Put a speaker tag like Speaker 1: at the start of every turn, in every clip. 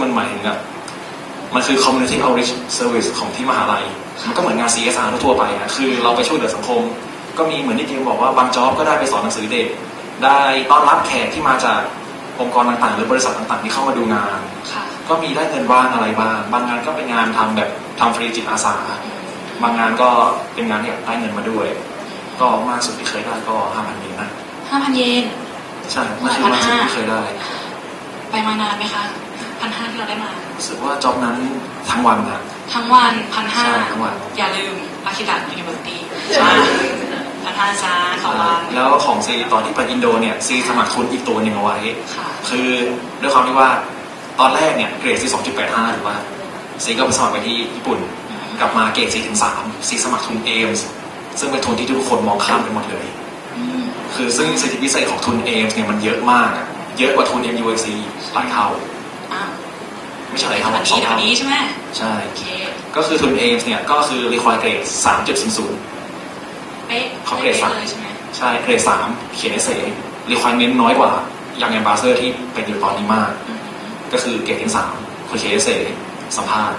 Speaker 1: มันหมายถึงแบบมันคือ community outreach service ของที่มหาลัยมันก็เหมือนงาน CSR ทั่วไปนะคือเราไปช่วยเหลือสังคมก็มีเหมือนที่เจมบอกว่าบางจ็อบก็ได้ไปสอนหนังสือเด็กได้ต้อนรับแขกที่มาจากองค์กรต่างๆหรือบริษัทต่างๆที่เข้ามาดูงานก็มีได้เงินบ้างอะไรบ้างบางงานก็เป็นงานทำแบบทำฟรีจิตอาสาบางงานก็เป็นงานที่ได้เงินมาด้วยก็มากสุดที่เคยได้ก็ 5,000 เยนนะ
Speaker 2: 5,000 เยน
Speaker 1: ใช่นั่นคือมากสุดที่เคยได้
Speaker 2: ไปมานานไหมคะ1,500ที่เราได้มา
Speaker 1: รู้สึกว่าจ็อบนั้นทั้งวันนะ
Speaker 2: ทั้งวัน1,500
Speaker 1: ทั้งวัน
Speaker 2: อย่าลืมอาคิดะยูนิเวอร์ซิตี้1,500จ้าต่อวัน
Speaker 1: แล้วของซีตอนที่ไปอินโดเนี่ยซีสมัครทุนอีกตัวหนึ่งเอาไว้คือด้วยความที่ว่าตอนแรกเนี่ยเกรดซี 2.85 หรือว่าซีก็ไปสมัครไปที่ญี่ปุ่นกลับมาเกรด 4-3 ซีสมัครทุนเอมส์ซึ่งเป็นทุนที่ทุกคนมองข้ามไปหมดเลยคือซึ่งสิทธิพิเศษของทุนเอมส์เนี่ยมันเยอะมากเยอะกว่าทุน MUIC หลายเท่าไม่ใช่หลายเท่า2 เท่า
Speaker 2: นี้ใช่ไหม
Speaker 1: ใช่ก็คือทุนเอมส์เนี่ยก็คือ require เกรด 3.00
Speaker 2: เป๊ะ
Speaker 1: ของเกรด 3ใช่เกรด 3เขียนเอเซ่ requirement น้อยกว่าอย่างแอมบาสเดอร์ที่เป็นอยู่ตอนนี้มากก็คือเกรดที่ 3คุณเขียนเอเซ่สัมภาษณ์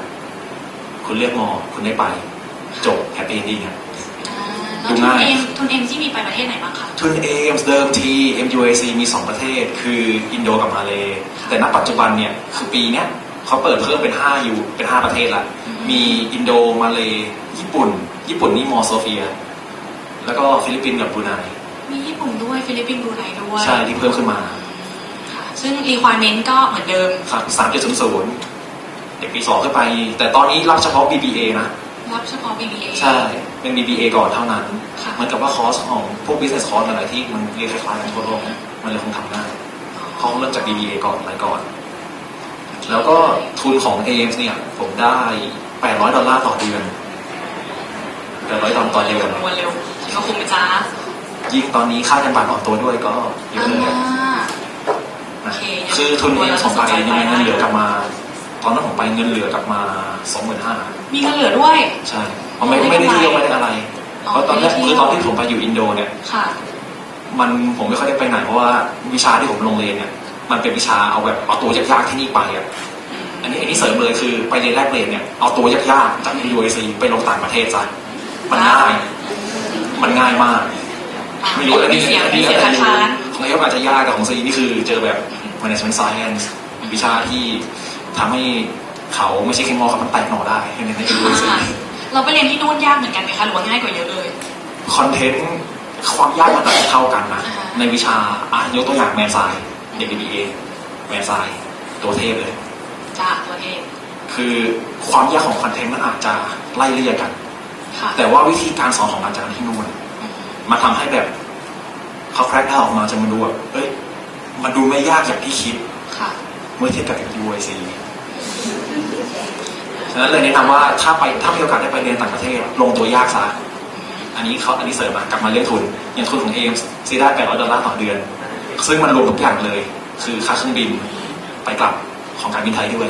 Speaker 1: คุณเลือกมอคุณได้ไปจบแฮปปี้เอนดิ้งครับ
Speaker 2: ดูง่ายทุนเอ็มที่มีไปประเทศไหนบ้างคะ
Speaker 1: ทุนเอมเดิมที MUIC มี2ประเทศคืออินโดกับมาเลแต่ณปัจจุบันเนี่ยคือปีเนี้ยเขาเปิดเพิ่มเป็น5ประเทศละมีอินโดมาเลญี่ปุ่นนี่มอโซเฟียแล้วก็ฟิลิปปินส์กับบรูไน
Speaker 2: มีญี่ปุ่นด้วยฟิลิปปินส์บรูไนด้วย
Speaker 1: ใช่ที่เพิ่มขึ้นมา
Speaker 2: ซึ่ง requirement ก็เหมือนเดิม
Speaker 1: ครับ 3.00 เด็กปี 2ขึ้นไปแต่ตอนนี้รับเฉพาะ BBA นะ
Speaker 2: รับเฉพาะ BBA
Speaker 1: ใช่เป็น BBA ก่อนเท่านั้นเหมือนกับว่าคอร์สของพวก business course อะไรที่มันเรียนคล้ายๆกันทั่วโลกมันเลยคงทำได้เขาเริ่มจาก BBA ก่อนอะไรก่อนแล้วก็ทุนของ AIMS เนี่ยผมได้$800ต่อเดือน$800ต่อเดือน
Speaker 2: วันเร็วเขาคุมไปจ้า
Speaker 1: ยิ่งตอนนี้ค่าเงินบาทอ่อนตัวด้วยก็เยอะเลยคือทุน AIMS ของไปยังไงเงินเหลือกลับมาตอนนั้นผมไปเงินเหลือกลับมา 25,000
Speaker 2: มีเงินเหลือด้วย
Speaker 1: ใช่ผมไม่ได้เที่ยวไม่ได้อะไรเพราะตอนแรกคือตอนที่ผมไปอยู่อินโดเนี่ยผมไม่ค่อยได้ไปไหนเพราะว่าวิชาที่ผมลงเรียนเนี่ยมันเป็นวิชาเอาตัวยากๆที่นี่ไปอ่ะอันนี้เสริมเลยคือไปเรียนแรกเรียนเนี่ยเอาตัวยากๆจาก MUIC ไปลงต่างประเทศซะมันง่ายมากไม่รู้อันนี้ของเอฟอาจจะยากแต่ของซีนี่คือเจอแบบ management science วิชาที่ทำให้เขาไม่ใช่แค่งอครับมันแตกหน่อได้ในMUIC
Speaker 2: เราไปเรียนที่นู่นยากเหมือนกันไหมคะหรือว่าง่ายกว่าเยอะเลย
Speaker 1: คอนเทนต์ความยากมันเท่ากันนะในวิชายกตัวอย่างแมนไซน์เด็ก BBA แมนไซน์ตัวเทพเลย
Speaker 2: จ้าตัวเทพ
Speaker 1: คือความยากของคอนเทนต์มันอาจจะไล่เลี่ยกันแต่ว่าวิธีการสอนของอาจารย์ที่นู่นมาทำให้แบบเขาแคร็กได้ออกมาจะมาดูแบบมันดูไม่ยากอย่างที่คิดเมื่อเทียบกับ MUIC ฉะนั้นเลยแนะนำว่าถ้ามีโอกาสได้ไปเรียนต่างประเทศลงตัวยากซะอันนี้เสริมกลับมาเรื่องทุนอย่างทุนของ AIMS ซีได้$800ต่อเดือนซึ่งมันรวมทุกอย่างเลยคือค่าเครื่องบินไปกลับของการบินไทยด้วย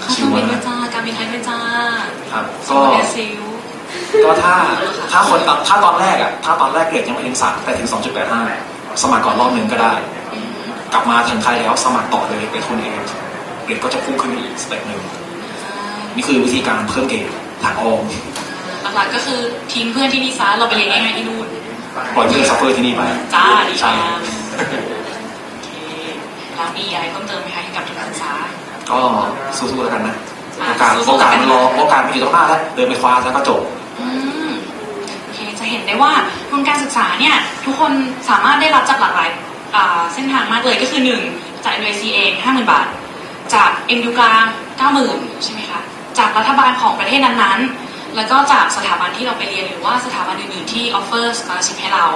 Speaker 2: ค่าเครื่องบินด้วยจ้าการบินไทยด้วยจ้า
Speaker 1: ครับก็ถ้าตอนแรกเกรดยังไม่ถึง3แต่ถึง 2.85 สมัครก่อนรอบนึงก็ได้กลับมาถึงไทยแล้วสมัครต่อเลยไปทุน AIMS เกรดก็จะพุ่งขึ้นอีกสเต็ปนึงนี่คือวิธีการเพิ่มเกรดทางอ้อม
Speaker 2: หลักๆก็คือทิ้งเพื่อนที่นี่ซะเราไปเรียนง่ายๆที่นู่น
Speaker 1: ปล่อยเพื่อนซัฟเฟอร์ที่นี่ไป
Speaker 2: จ้าดีจังแล้วมีอะไรเพิ่มเติมไหมคะเกี่ยวกับทุนการศึกษา
Speaker 1: ก็สู้ๆแล้วกันนะโอกาสมันรอโอกาสมันอยู่ตรงหน้าแล้วเดินไปคว้าแล้วก็จบ
Speaker 2: โอเคจะเห็นได้ว่าทุนการศึกษาเนี่ยทุกคนสามารถได้รับจากหลากหลายเส้นทางมากเลยก็คือ1จาก MUIC เอง 50,000 บาทจาก MU กลาง 90,000 ใช่ไหมคะจากรัฐบาลของประเทศนั้นๆแล้วก็จากสถาบันที่เราไปเรียนหรือว่าสถาบันอื่นๆที่ offer scholarship ให้เรา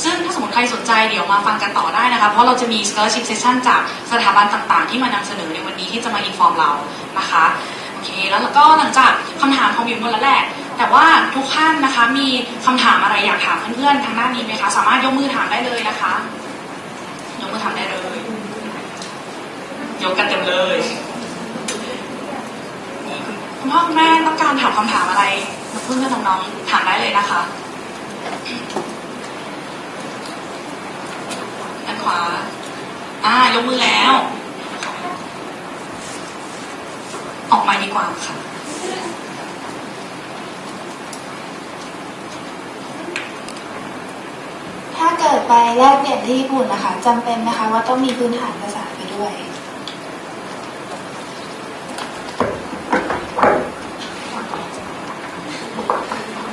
Speaker 2: ซึ่งถ้าสมมติใครสนใจเดี๋ยวมาฟังกันต่อได้นะคะเพราะเราจะมี scholarship session จากสถาบันต่างๆที่มานำเสนอในวันนี้ที่จะมา inform เรานะคะโอเคแล้วก็หลังจากคำถามของบิวหมดแล้วแหละแต่ว่าทุกท่านนะคะมีคำถามอะไรอยากถามเพื่อนๆทางด้านนี้ไหมคะสามารถยกมือถามได้เลยนะคะยกมือถามได้เลยยกกันเต็มเลยคุณพ่อคุณแม่ต้องการถามคำถามอะไรเพื่อนๆน้องๆถามได้เลยนะคะด้านขวายกมือแล้ว ออกมาดีกว่าค่ะ
Speaker 3: ถ้าเกิดไปแลกเปลี่ยนที่ญี่ปุ่นนะคะจำเป็นนะคะว่าต้องมีพื้นฐานภาษาไปด้วย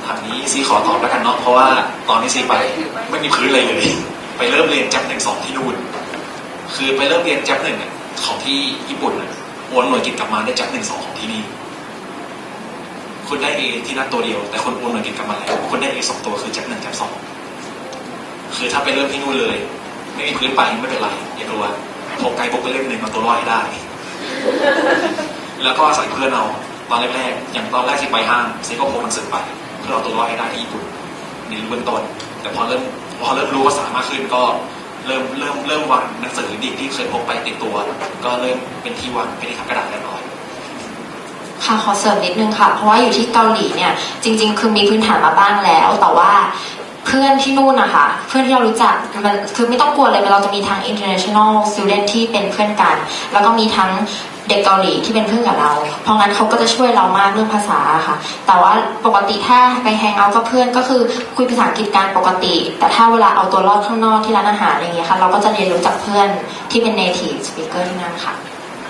Speaker 1: ถามนี้ซีขอตอบแล้วกันเนาะเพราะว่าตอนที่ซีไปไม่มีพื้นอะไรเลยไปเริ่มเรียนแจ๊บ1-2ที่นู่นคือไปเริ่มเรียนแจ๊บ1เนี่ยของที่ญี่ปุ่นเนี่ยโอนหน่วยกิตกลับมาได้แจ๊บ1-2ของที่นี่คุณได้ A ที่นั่นตัวเดียวแต่คนโอนหน่วยกิตกลับมาแล้วคุณได้ A 2 ตัวคือแจ๊บ1แจ๊บ2คือถ้าไปเริ่มที่นู่นเลยไม่มีพื้นไปไม่เป็นไรอย่ากลัวพกไกด์บุ๊กไปเล่มหนึ่งมาตัวรอดให้ได้แล้วก็อาศัยเพื่อนเอาตอนแรกๆอย่างตอนแรกที่ไปห้างซีก็พกหนังสือไปเพื่อเอาตัวรอดให้ได้ที่ญี่ปุ่นในเบื้องต้นแต่พอเริ่มรู้ภาษามากขึ้นก็เริ่มวางหนังสือดีที่เคยพกไปติดตัวก็เริ่มเป็นที่วางเป็นที่ทำกระดาษเรียบร้อย
Speaker 4: ค่ะขอเสริมนิดนึงค่ะเพราะว่าอยู่ที่เกาหลีเนี่ยจริงๆคือมีพื้นฐานมาบ้างแล้วแต่ว่าเพื่อนที่นู่นนะคะเพื่อนที่เรารู้จักมันคือไม่ต้องกลัวเลยเราจะมีทั้ง international student ที่เป็นเพื่อนกันแล้วก็มีทั้งเด็กเกาหลีที่เป็นเพื่อนกับเราเพราะงั้นเขาก็จะช่วยเรามากเรื่องภาษาค่ะแต่ว่าปกติถ้าไปแฮงเอาท์กับเพื่อนก็คือคุยภาษาอังกฤษกันปกติแต่ถ้าเวลาเอาตัวรอดข้างนอกที่ร้านอาหารอะไรอย่างเงี้ยค่ะเราก็จะเรียนรู้จากเพื่อนที่เป็น native speaker ที่นั่นค่ะ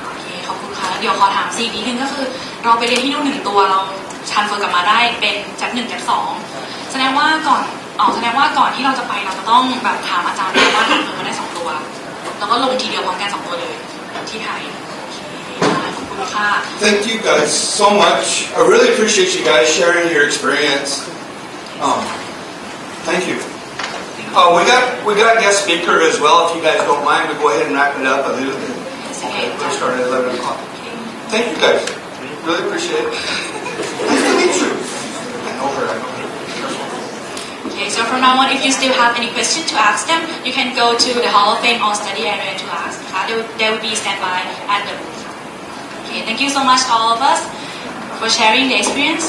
Speaker 2: โอเคขอบคุณค่ะเดี๋ยวขอถามซีนิดนึงก็คือเราไปเรียนที่นู่น1ตัวเราทันเฟิร์กลับมาได้เป็นแจ๊บ1แจ๊บ2แสดงว่าก่อนที่เราจะไปเราจะต้องแบบถามอาจารย์ว่าทันเฟิร์กมาได้2ตัวแล้วก็ลงทีเดียวพร้อมกัน2ตัวเลยที่ไทยขอบคุณค่ะ
Speaker 5: Thank you guys so much. I really appreciate you guys sharing your experience. Thank you. We got a guest speaker as well. If you guys don't mind, we go ahead and wrap it up. Okay, we'll start at 11 o'clock. Thank you guys. Really appreciate it. Nice to meet you. I know her.
Speaker 2: Okay, so from now on, if you still have any question to ask them, you can go to the Hall of Fame or study area to ask. They will be standby at the booth. Okay, thank you so much, all of us, for sharing the experience.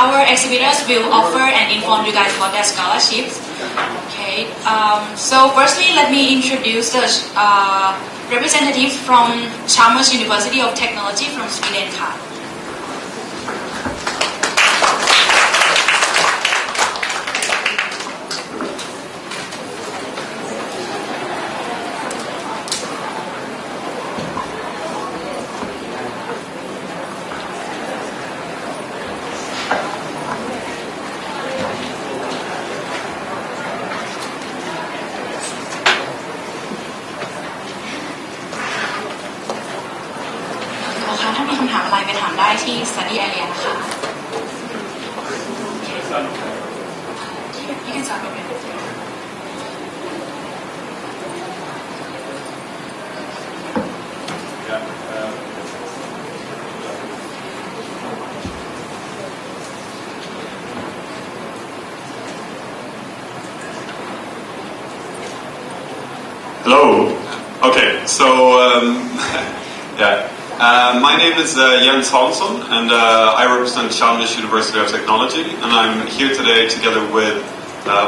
Speaker 2: Our exhibitors will offer and inform you guys about their scholarships. Okay, so firstly, let me introduce the representative from Chalmers University of Technology from Sweden. ถ้ามีคำถามอะไรไปถามได้ที่ study area นะคะ You can start with it.
Speaker 6: Hello. Okay, so yeah. My name is Jens Hansson, and I represent Chalmers University of Technology, and I'm here today together with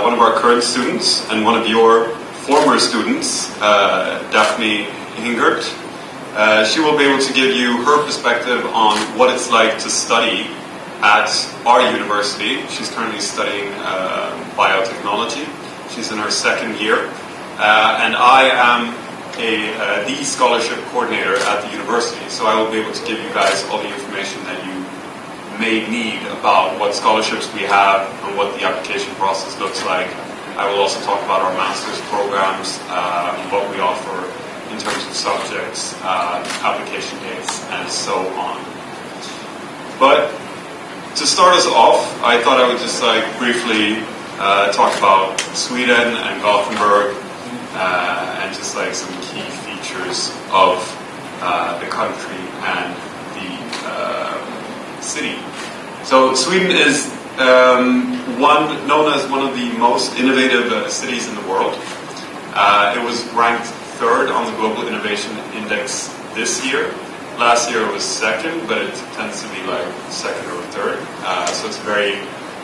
Speaker 6: one of our current students and one of your former students, Daphne Hingert. She will be able to give you her perspective on what it's like to study at our university. She's currently studying biotechnology. She's in her second year, and I am the scholarship coordinator at the university, so I will be able to give you guys all the information that you may need about what scholarships we have and what the application process looks like. I will also talk about our master's programs, what we offer in terms of subjects, application dates, and so on. But to start us off, I thought I would just briefly talk about Sweden and Gothenburg, and just some key features of the country and the city. So Sweden is known as one of the most innovative cities in the world. It was ranked 3rd on the Global Innovation Index this year. Last year it was 2nd, but it tends to be 2nd or 3rd. So it's a very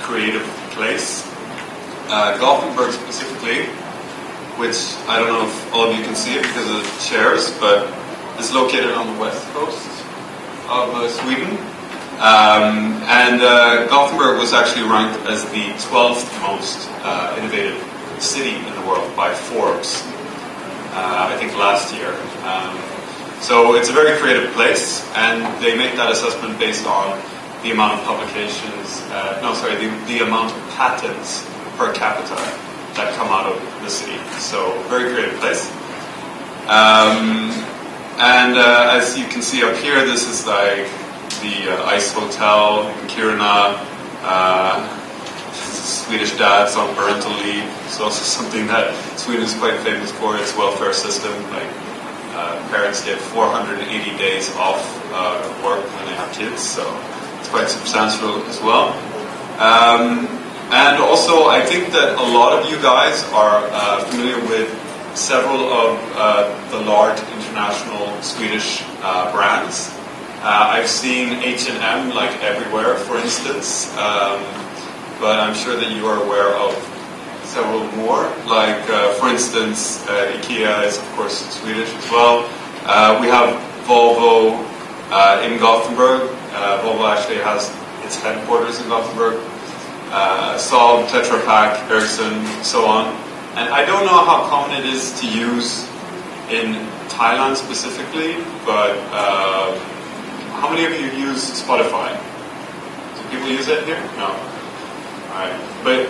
Speaker 6: creative place. Gothenburg specifically which I don't know if all of you can see it because of the chairs, but it's located on the west coast of Sweden. Gothenburg was actually ranked as the 12th most innovative city in the world by Forbes, I think last year. So it's a very creative place, and they make that assessment based on the amount of publications, the amount of patents per capita that come out of the city. So very creative place. As you can see up here, this is like the Ice Hotel in Kiruna. Swedish dads on parental leave. It's also something that Sweden is quite famous for, its welfare system. Like parents get 480 days off work when they have kids, so it's quite substantial as well. And also, I think that a lot of you guys are familiar with several of the large international Swedish brands. I've seen H&M like everywhere, for instance, but I'm sure that you are aware of several more. Like, for instance, IKEA is of course Swedish as well. We have Volvo in Gothenburg. Volvo actually has its headquarters in Gothenburg. Saab, Tetra Pak, Ericsson, so on. And I don't know how common it is to use in Thailand specifically, but how many of you use Spotify? Do people use it here? No. Alright. But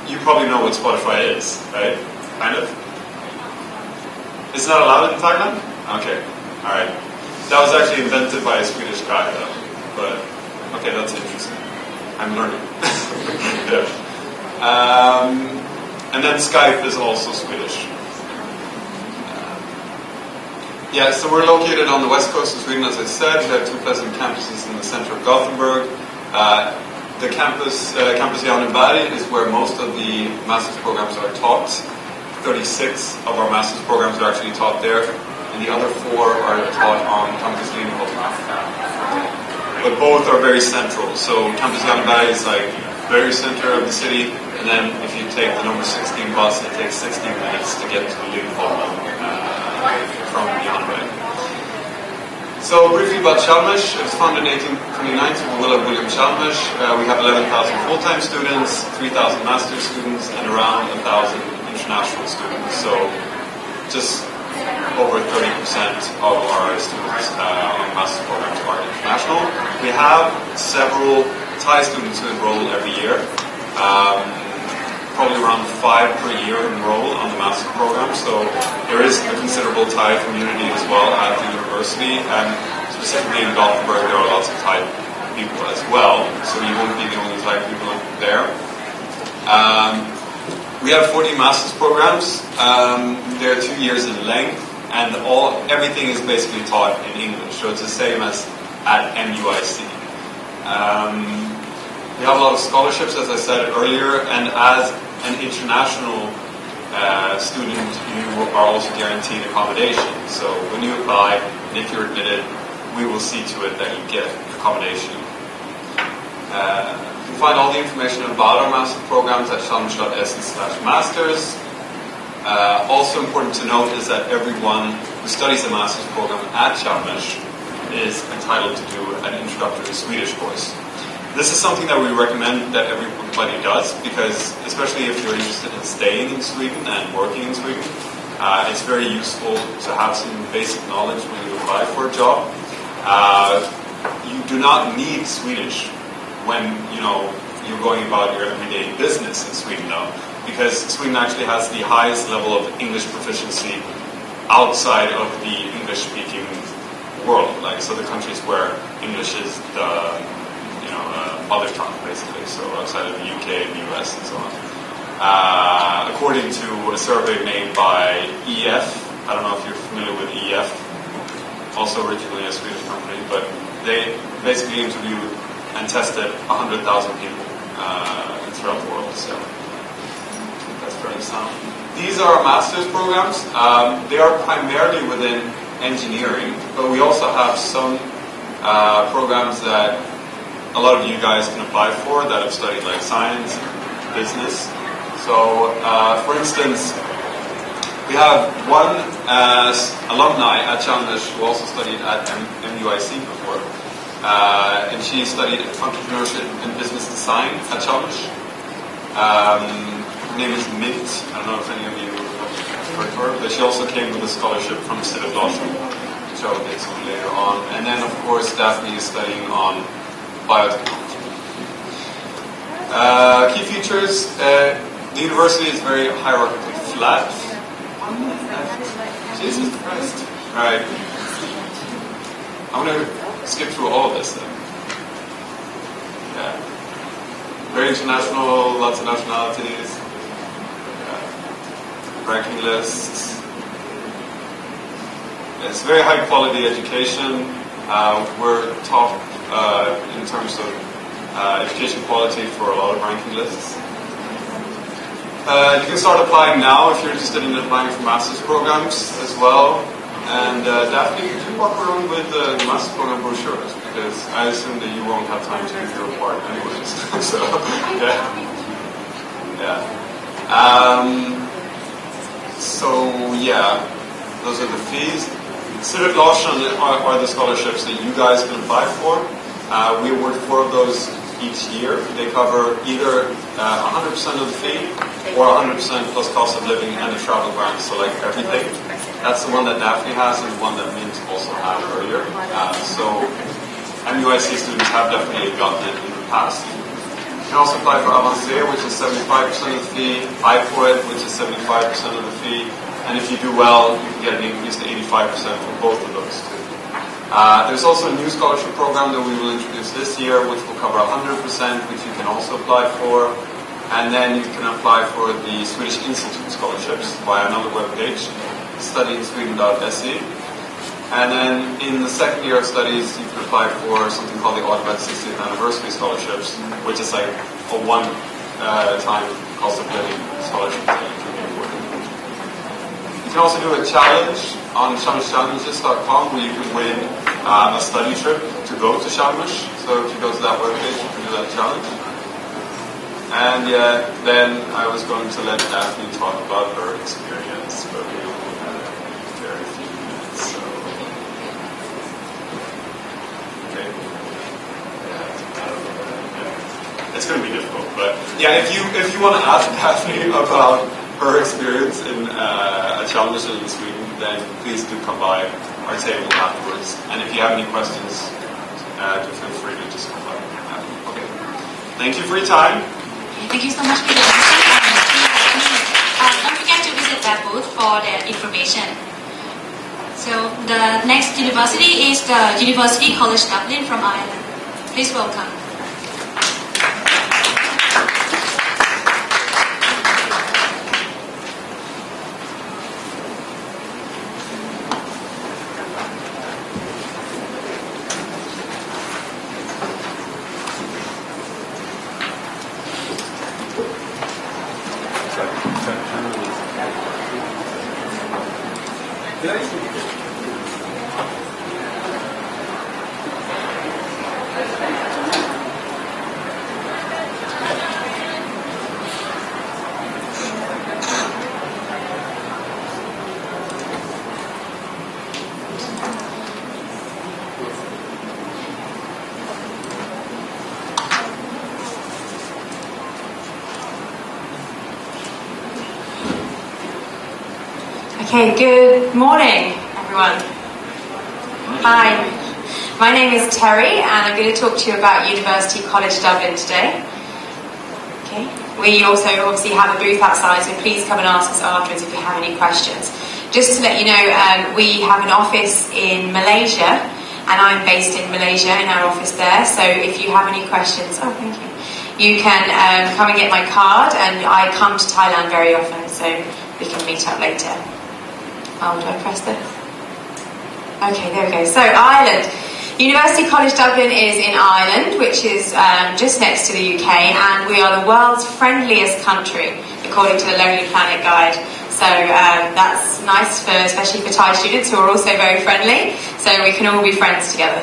Speaker 6: you probably know what Spotify is, right? Kind of? It's not allowed in Thailand? Okay. Alright. That was actually invented by a Swedish guy though. But, okay, that's interesting. I'm learning. Yeah. And then Skype is also Swedish. Yeah, so we're located on the west coast of Sweden, as I said. We have two pleasant campuses in the center of Gothenburg. The campus Janeberg is where most of the master's programs are taught. 36 of our master's programs are actually taught there, and the other 4 are taught on campus Lindholm. But both are very central. So campus Janeberg is like very center of the city, and then if you take the number 16 bus, it takes 16 minutes to get to Lindholm from Janeberg. So briefly about Chalmers, it was founded in 1829 from Will and William Chalmers. We have 11,000 full-time students, 3,000 master's students, and around 1,000 international students. So just over 30% of our students on master's programs are international. We have several Thai students who enroll every year. Probably around 5 per year enroll on the master's program, so there is a considerable Thai community as well at the university, and specifically in Gothenburg there are lots of Thai people as well, so you won't be the only Thai people there. We have 14 master's programs. They're 2 years in length, and everything is basically taught in English, so it's the same as at MUIC. We have a lot of scholarships, as I said earlier, and as an international student, you are also guaranteed accommodation. So when you apply, and if you're admitted, we will see to it that you get accommodation. You can find all the information about our master programs at chalmers.se/masters. Also important to note is that everyone who studies a master's program at Chalmers is entitled to do an introductory Swedish course. This is something that we recommend that everybody does, because especially if you're interested in staying in Sweden and working in Sweden, it's very useful to have some basic knowledge when you apply for a job. You do not need Swedish when you're going about your everyday business in Sweden, though, because Sweden actually has the highest level of English proficiency outside of the English-speaking world. Like, so the countries where English is the mother tongue, basically, so outside of the UK and the US and so on. According to a survey made by EF, I don't know if you're familiar with EF, also originally a Swedish company, but they basically interviewed and tested 100,000 people throughout the world, so that's very sound. These are our master's programs. They are primarily within engineering, but we also have some programs that a lot of you guys can apply for that have studied like science, business. So, for instance, We have one alumni at Chalmers who also studied at MUIC before, and she studied entrepreneurship and business design at Chalmers. Her name is Mint. I don't know if any of you have heard of her, but she also came with a scholarship from Ucd which I will get to later on. And then, of course, Daphne is studying on biotechnology. Key features: the university is very hierarchically flat. Jesus Christ. Alright. I'm going to skip through all of this then. Yeah. Very international, lots of nationalities. Ranking lists. It's very high quality education. We're top in terms of education quality for a lot of ranking lists. You can start applying now if you're interested in applying for master's programs as well. And Daphne, could you walk around with the master's program brochures? Because I assume that you won't have time to do your part anyways. So, yeah. Those are the fees. Civic Law are the scholarships that you guys can apply for. We award 4 of those each year. They cover either 100% of the fee or 100% plus cost of living and a travel grant, so like everything. That's the one that Daphne has and the one that Mint also had earlier. So MUIC students have definitely gotten it in the past. You can also apply for Avancé, which is 75% of the fee, IPOED, which is 75% of the fee, and if you do well, you can get an increase to 85% for both of those two. There's also a new scholarship program that we will introduce this year, which will cover 100%, which you can also apply for. And then you can apply for the Swedish Institute scholarships via another webpage, studyinSweden.se. And then in the second year of studies, you can apply for something called the Automatic 60th Anniversary Scholarships, which is like a one-time cost of living scholarship that you can be awarded. You can also do a challenge on challenges.com where you can win a study trip to go to Chalmers. So if you go to that webpage, you can do that challenge. And then I was going to let Daphne talk about her experience, but we only have very few minutes, so... Okay. Yeah. It's going to be difficult, but yeah, if you want to ask Daphne about her experience in Chalmers in Sweden, then please do come by our table afterwards. And if you have any questions, do feel free to just come by. Okay. Thank you for your time.
Speaker 2: Thank you so much for your attention. Don't forget to visit that booth for the information. So the next university is the University College Dublin from Ireland. Please welcome.
Speaker 7: Okay, good morning, everyone. Hi, my name is Terry, and I'm going to talk to you about University College Dublin today. Okay, we also obviously have a booth outside, so please come and ask us afterwards if you have any questions. Just to let you know, we have an office in Malaysia, and I'm based in Malaysia in our office there, so if you have any questions, thank you. You can come and get my card, and I come to Thailand very often, so we can meet up later. Oh, do I press this? Okay, there we go. So, Ireland. University College Dublin is in Ireland, which is just next to the UK, and we are the world's friendliest country, according to the Lonely Planet Guide. So that's nice, especially for Thai students who are also very friendly, so we can all be friends together.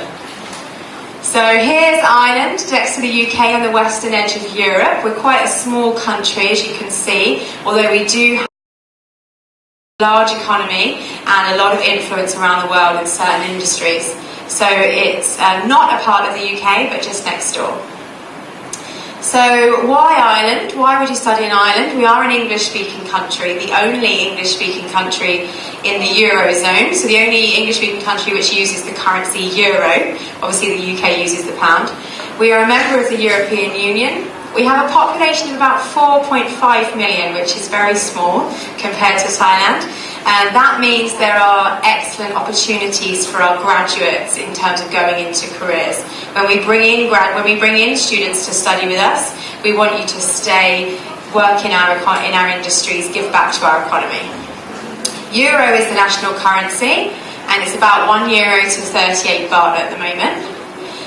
Speaker 7: So here's Ireland, next to the UK on the western edge of Europe. We're quite a small country, as you can see, although we do large economy and a lot of influence around the world in certain industries. So it's not a part of the UK, but just next door. So why Ireland? Why would you study in Ireland? We are an English-speaking country, the only English-speaking country in the Eurozone, so the only English-speaking country which uses the currency euro. Obviously the UK uses the pound. We are a member of the European Union. We have a population of about 4.5 million, which is very small compared to Thailand. And that means there are excellent opportunities for our graduates in terms of going into careers. When we bring in students to study with us, we want you to stay, work in our industries, give back to our economy. Euro is the national currency, and it's about €1 to 38 baht at the moment.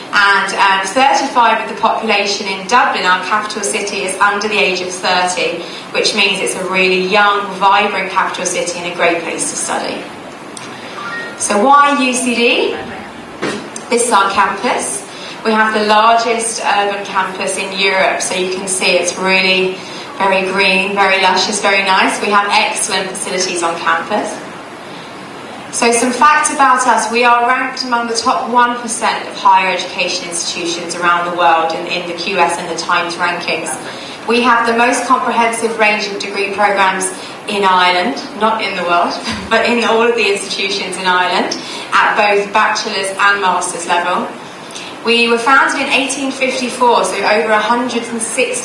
Speaker 7: And 35% of the population in Dublin, our capital city, is under the age of 30, which means it's a really young, vibrant capital city and a great place to study. So why UCD? This is our campus. We have the largest urban campus in Europe, so you can see it's really very green, very luscious, very nice. We have excellent facilities on campus. So some facts about us. We are ranked among the top 1% of higher education institutions around the world in the QS and the Times rankings. We have the most comprehensive range of degree programs in Ireland, not in the world, but in all of the institutions in Ireland, at both bachelor's and master's level. We were founded in 1854, so over 160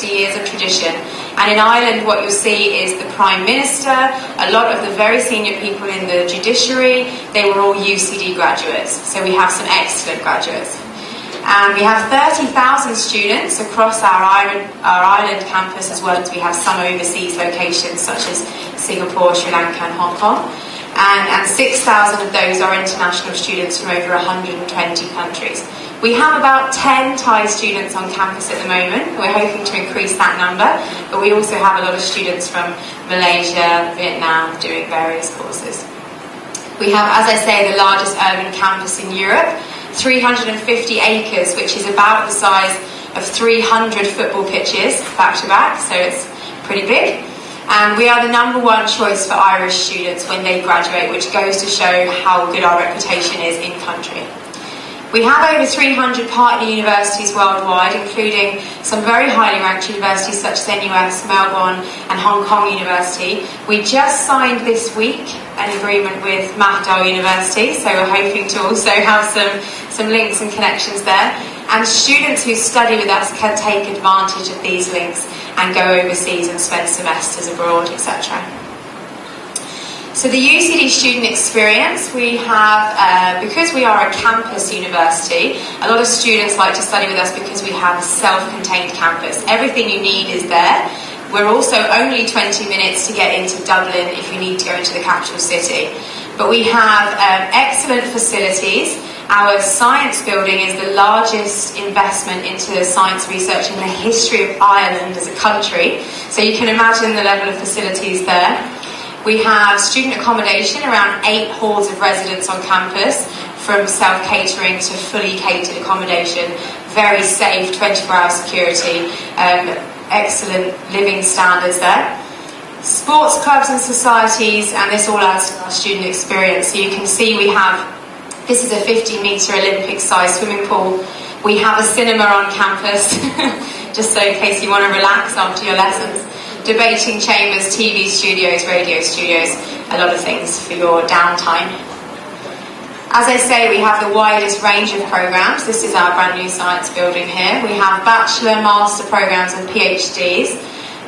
Speaker 7: years of tradition. And in Ireland, what you'll see is the Prime Minister, a lot of the very senior people in the judiciary, they were all UCD graduates. So we have some excellent graduates. And we have 30,000 students across our Ireland campus, as well as we have some overseas locations such as Singapore, Sri Lanka and Hong Kong. And 6,000 of those are international students from over 120 countries. We have about 10 Thai students on campus at the moment. We're hoping to increase that number, but we also have a lot of students from Malaysia, Vietnam doing various courses. We have, as I say, the largest urban campus in Europe, 350 acres, which is about the size of 300 football pitches back to back, so it's pretty big. And we are the #1 choice for Irish students when they graduate, which goes to show how good our reputation is in country. We have over 300 partner universities worldwide, including some very highly ranked universities such as MUIC, Melbourne and Hong Kong University. We just signed this week an agreement with Mahidol University, so we're hoping to also have some links and connections there. And students who study with us can take advantage of these links and go overseas and spend semesters abroad, etc. So the UCD Student Experience, we have, because we are a campus university, a lot of students like to study with us because we have a self-contained campus. Everything you need is there. We're also only 20 minutes to get into Dublin if you need to go into the capital city. But we have excellent facilities. Our science building is the largest investment into science research in the history of Ireland as a country. So you can imagine the level of facilities there. We have student accommodation, around 8 halls of residence on campus, from self-catering to fully catered accommodation, very safe, 24-hour security, excellent living standards there. Sports clubs and societies, and this all adds to our student experience. So you can see we have, this is a 50-metre Olympic-sized swimming pool. We have a cinema on campus, just so in case you want to relax after your lessons. Debating chambers, TV studios, radio studios, a lot of things for your downtime. As I say, we have the widest range of programs. This is our brand new science building here. We have bachelor, master programs and PhDs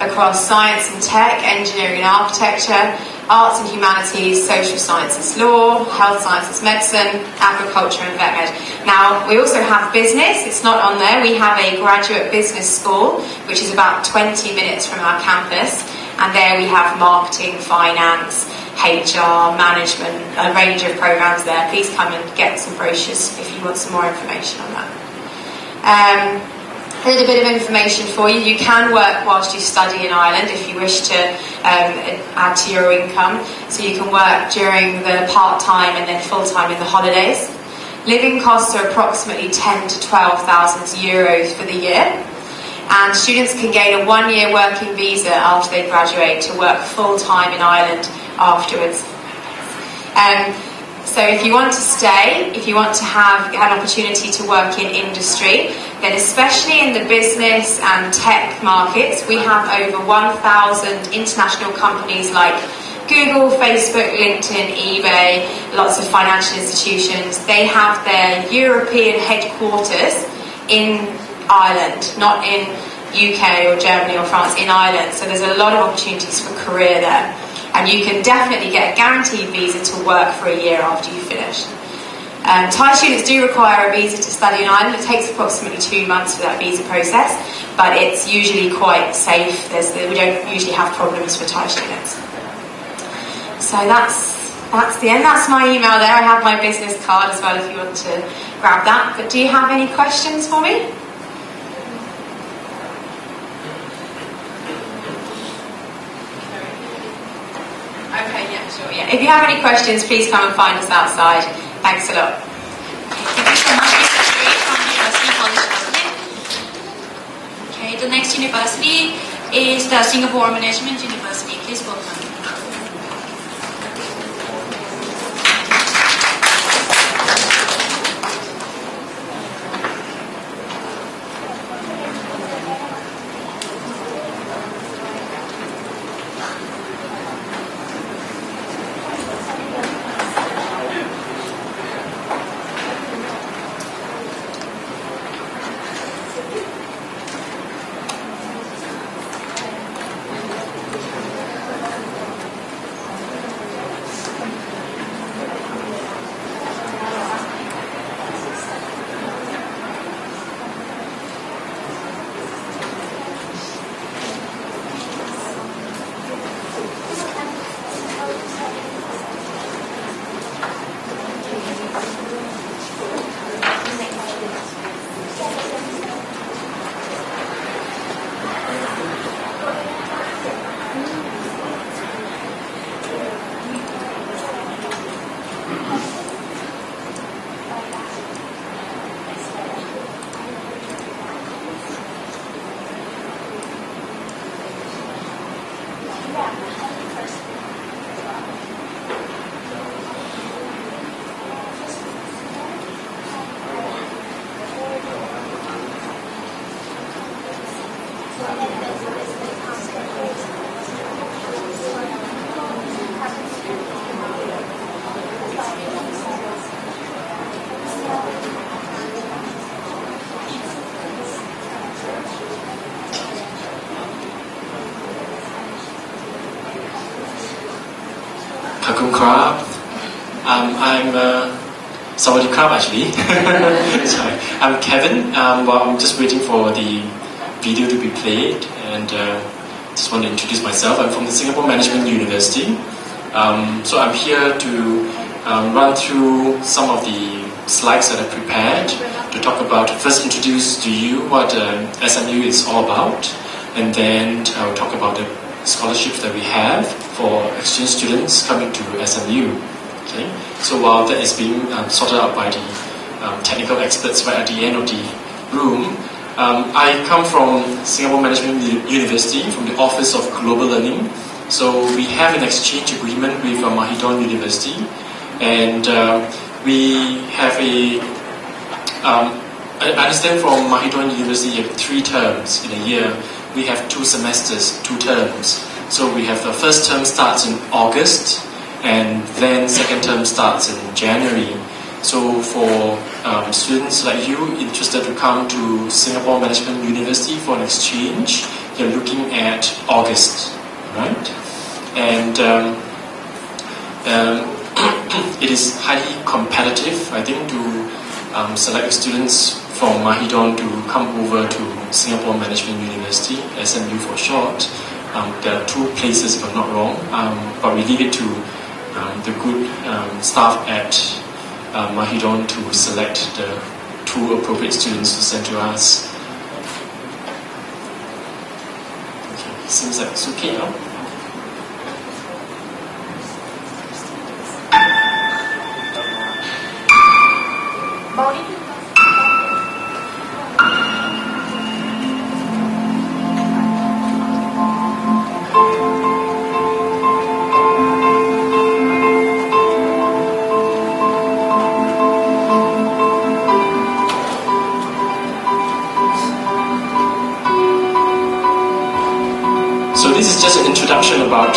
Speaker 7: across science and tech, engineering and architecture, arts and humanities, social sciences, law, health sciences, medicine, agriculture and vet med. Now, we also have business. It's not on there. We have a graduate business school, which is about 20 minutes from our campus. And there we have marketing, finance, HR, management, a range of programs there. Please come and get some brochures if you want some more information on that. A little bit of information for you. You can work whilst you study in Ireland if you wish to add to your income. So you can work during the part-time and then full-time in the holidays. Living costs are approximately 10 to 12,000 euros for the year. And students can gain a 1-year working visa after they graduate to work full-time in Ireland afterwards. So if you want to stay, if you want to have an opportunity to work in industry, then especially in the business and tech markets, we have over 1,000 international companies like Google, Facebook, LinkedIn, eBay, lots of financial institutions. They have their European headquarters in Ireland, not in UK or Germany or France, in Ireland. So there's a lot of opportunities for career there. And you can definitely get a guaranteed visa to work for a year after you finish. Thai students do require a visa to study in Ireland. It takes approximately 2 months for that visa process, but it's usually quite safe. We don't usually have problems for Thai students. So that's the end. That's my email there. I have my business card as well if you want to grab that. But do you have any questions for me? Okay, yeah, sure, yeah. If you have any questions, please come and find us outside. Thanks a lot.
Speaker 2: Thank you so much, Mr. Sri from University College Dublin. Okay, the next university is the Singapore Management University. Please welcome.
Speaker 1: Hakun Krab. I'm Sawadee Krab actually. Sorry. I'm Kevin. Well, I'm just waiting for the video to be played and just want to introduce myself. I'm from the Singapore Management University. So I'm here to run through some of the slides that I prepared to talk about, first introduce to you what SMU is all about, and then I'll talk about the scholarships that we have for exchange students coming to SMU. Okay, so while that is being sorted out by the technical experts right at the end of the room, I come from Singapore Management University, from the Office of Global Learning. So we have an exchange agreement with Mahidol University, and we have I understand from Mahidol University you have 3 terms in a year. We have 2 semesters, 2 terms. So we have the first term starts in August, and then second term starts in January. So for students like you interested to come to Singapore Management University for an exchange, you're looking at August, right? And it is highly competitive, I think, to select students from Mahidol to come over to Singapore Management University, SMU for short. There are 2 places, if I'm not wrong, but we leave it to the good staff at Mahidol to select the 2 appropriate students to send to us. Okay, seems like it's okay now.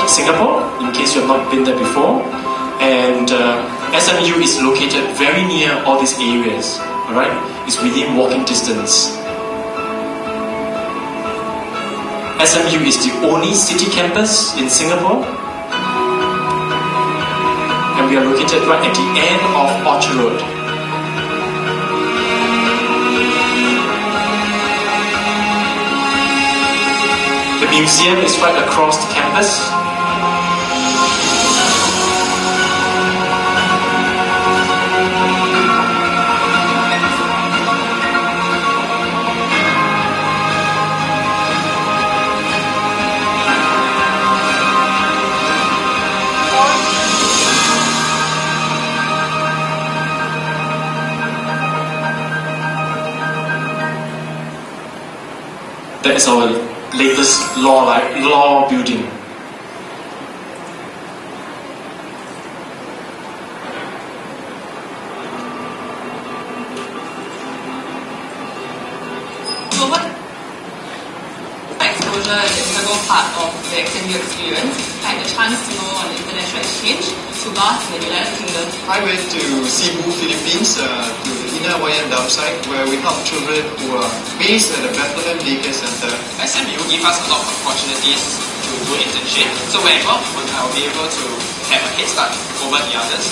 Speaker 1: Singapore, in case you have not been there before. And SMU is located very near all these areas. Alright? It's within walking distance. SMU is the only city campus in Singapore. And we are located right at the end of Orchard Road. The museum is right across the campus. That is our latest law building.
Speaker 2: Global exposure is an integral part of the XMU experience. I had the chance to go on international exchange to Bath in the United Kingdom.
Speaker 8: I went to Cebu, Philippines, to the Ina Wayan Dam site where we help children who are based at the Bethlehem Daycare Center.
Speaker 9: SMU give us a lot of opportunities to do internship. So whenever I'll be able to have a head start over the others.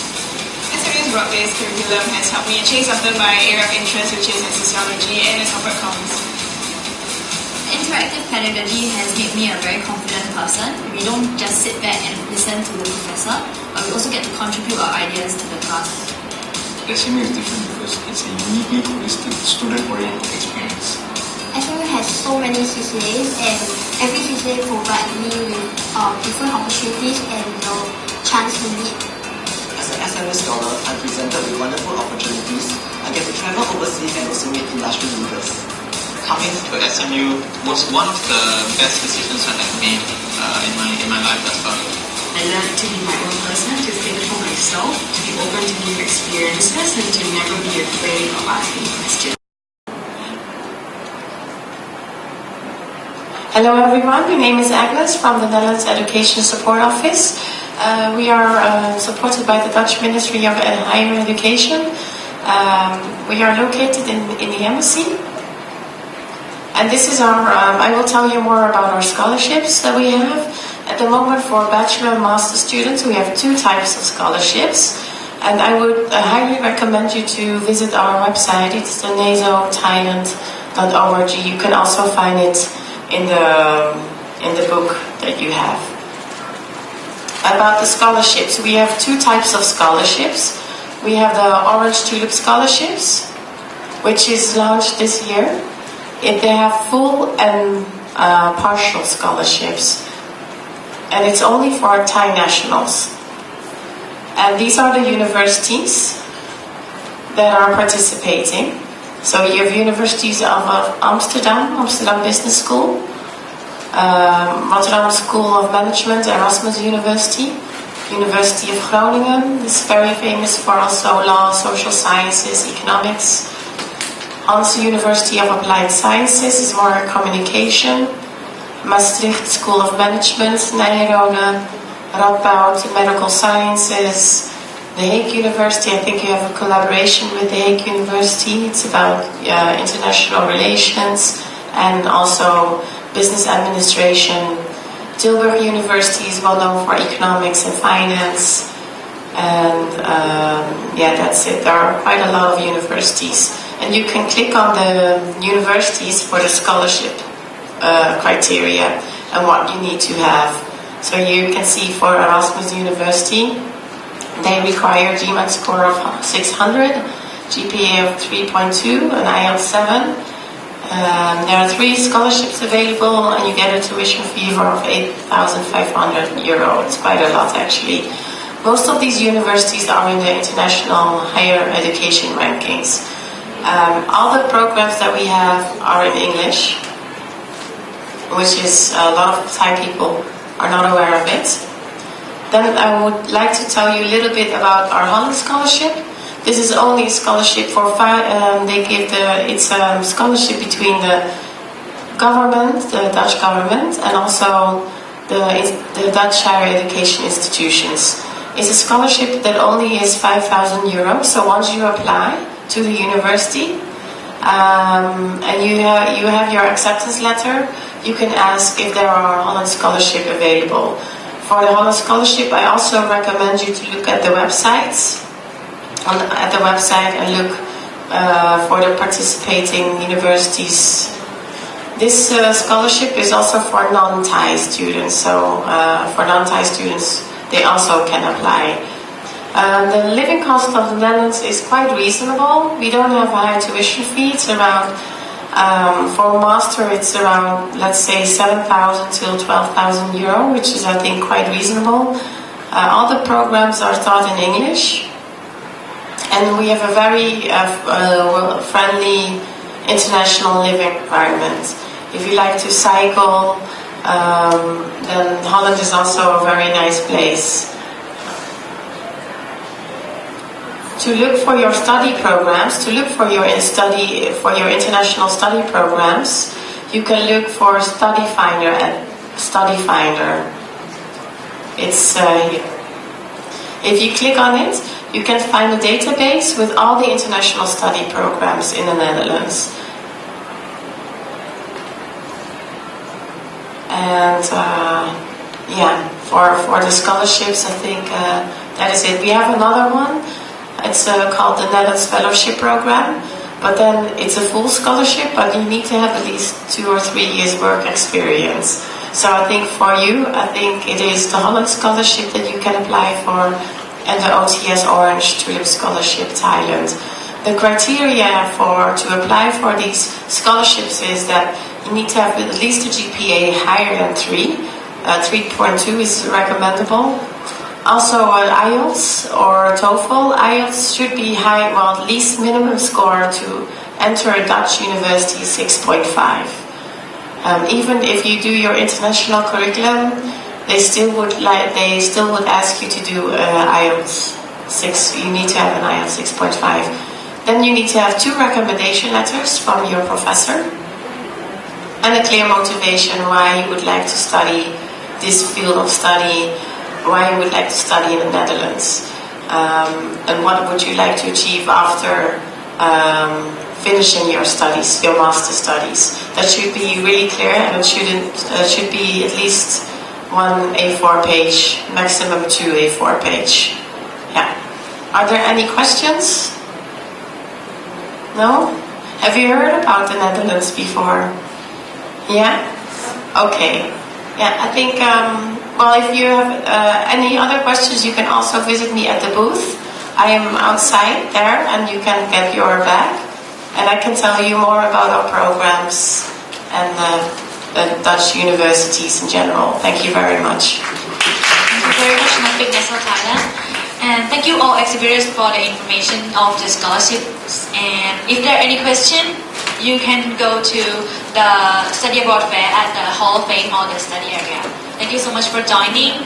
Speaker 10: SMU's broad-based curriculum has helped me chase after my area of interest, which is in sociology and in corporate comms.
Speaker 11: Interactive pedagogy has made me a very confident person. We don't just sit back and listen to the professor, but we also get to contribute our ideas to the class.
Speaker 12: SMU is different because it's a uniquely holistic, student-oriented experience.
Speaker 11: SMU has so many CCAs, and every CCA provides me with different opportunities and the chance to meet.
Speaker 13: As an SMU scholar, I'm presented with wonderful opportunities. I get to travel overseas and also meet industry leaders.
Speaker 9: Coming to SMU was one of the best decisions that I've made in my life thus far.
Speaker 14: I learned to be my own person, to think for myself, to be open to new experiences, and to never be afraid of asking questions.
Speaker 15: Hello everyone, my name is Agnes from the Netherlands Education Support Office. We are supported by the Dutch Ministry of Higher Education. We are located in the embassy. And this is our, I will tell you more about our scholarships that we have. At the moment for bachelor and master students, we have two types of scholarships. And I would highly recommend you to visit our website. It's the nasothailand.org. You can also find it in the book that you have. About the scholarships, we have two types of scholarships. We have the Orange Tulip Scholarships, which is launched this year. They have full and partial scholarships, and it's only for Thai nationals. And these are the universities that are participating. So you have universities of Amsterdam Business School, Rotterdam School of Management, Erasmus University, University of Groningen is very famous for also law, social sciences, economics. Hans University of Applied Sciences is more communication. Maastricht School of Management, Nijrode, Radboud Medical Sciences, The Hague University. I think you have a collaboration with The Hague University. It's about international relations and also business administration. Tilburg University is well known for economics and finance. And that's it. There are quite a lot of universities. And you can click on the universities for the scholarship criteria and what you need to have. So you can see for Erasmus University, they require GMAT score of 600, GPA of 3.2, and IELTS 7. There are 3 scholarships available, and you get a tuition fee of €8,500. It's quite a lot, actually. Most of these universities are in the international higher education rankings. All the programs that we have are in English, which is a lot of Thai people are not aware of it. Then I would like to tell you a little bit about our Holland Scholarship. This is only a scholarship for it's a scholarship between the government, the Dutch government, and also the Dutch higher education institutions. It's a scholarship that only is €5,000. So once you apply to the university and you have your acceptance letter, you can ask if there are Holland Scholarship available. For the Holland Scholarship, I also recommend you to look at the websites. At the website and look for the participating universities. This scholarship is also for non-Thai students, so for non-Thai students they also can apply. The living cost of the Netherlands is quite reasonable. We don't have a high tuition fee. It's around, for a master it's around, let's say, 7,000 till 12,000 euro, which is I think quite reasonable. All the programs are taught in English. And we have a very friendly international living environment. If you like to cycle, then Holland is also a very nice place. To look for your study programs, to look for your international study programs, you can look for Study Finder at Study Finder. It's here. If you click on it, you can find a database with all the international study programs in the Netherlands. And for the scholarships, I think that is it. We have another one. It's called the Netherlands Fellowship Program. But then it's a full scholarship, but you need to have at least 2 or 3 years work experience. So I think for you, I think it is the Holland Scholarship that you can apply for, and the OTS Orange Tulip Scholarship Thailand. The criteria to apply for these scholarships is that you need to have at least a GPA higher than 3. 3.2 is recommendable. Also IELTS or TOEFL. IELTS should be high, well, at least minimum score to enter a Dutch university 6.5. Even if you do your international curriculum, they still would ask you to do IELTS 6. You need to have an IELTS 6.5. Then you need to have 2 recommendation letters from your professor and a clear motivation why you would like to study this field of study, why you would like to study in the Netherlands, and what would you like to achieve after finishing your studies, your master studies. That should be really clear, and it should be at least 1 A4 page, maximum 2 A4 page. Yeah. Are there any questions? No? Have you heard about the Netherlands before? Yeah? Okay. Yeah, I think, if you have any other questions, you can also visit me at the booth. I am outside there, and you can get your bag. And I can tell you more about our programs and the Dutch universities in general. Thank you very much.
Speaker 2: Thank you very much, MUIC National Thailand. And thank you all exhibitors for the information of the scholarships. And if there are any question, you can go to the Study Abroad Fair at the Hall of Fame or the study area. Thank you so much for joining.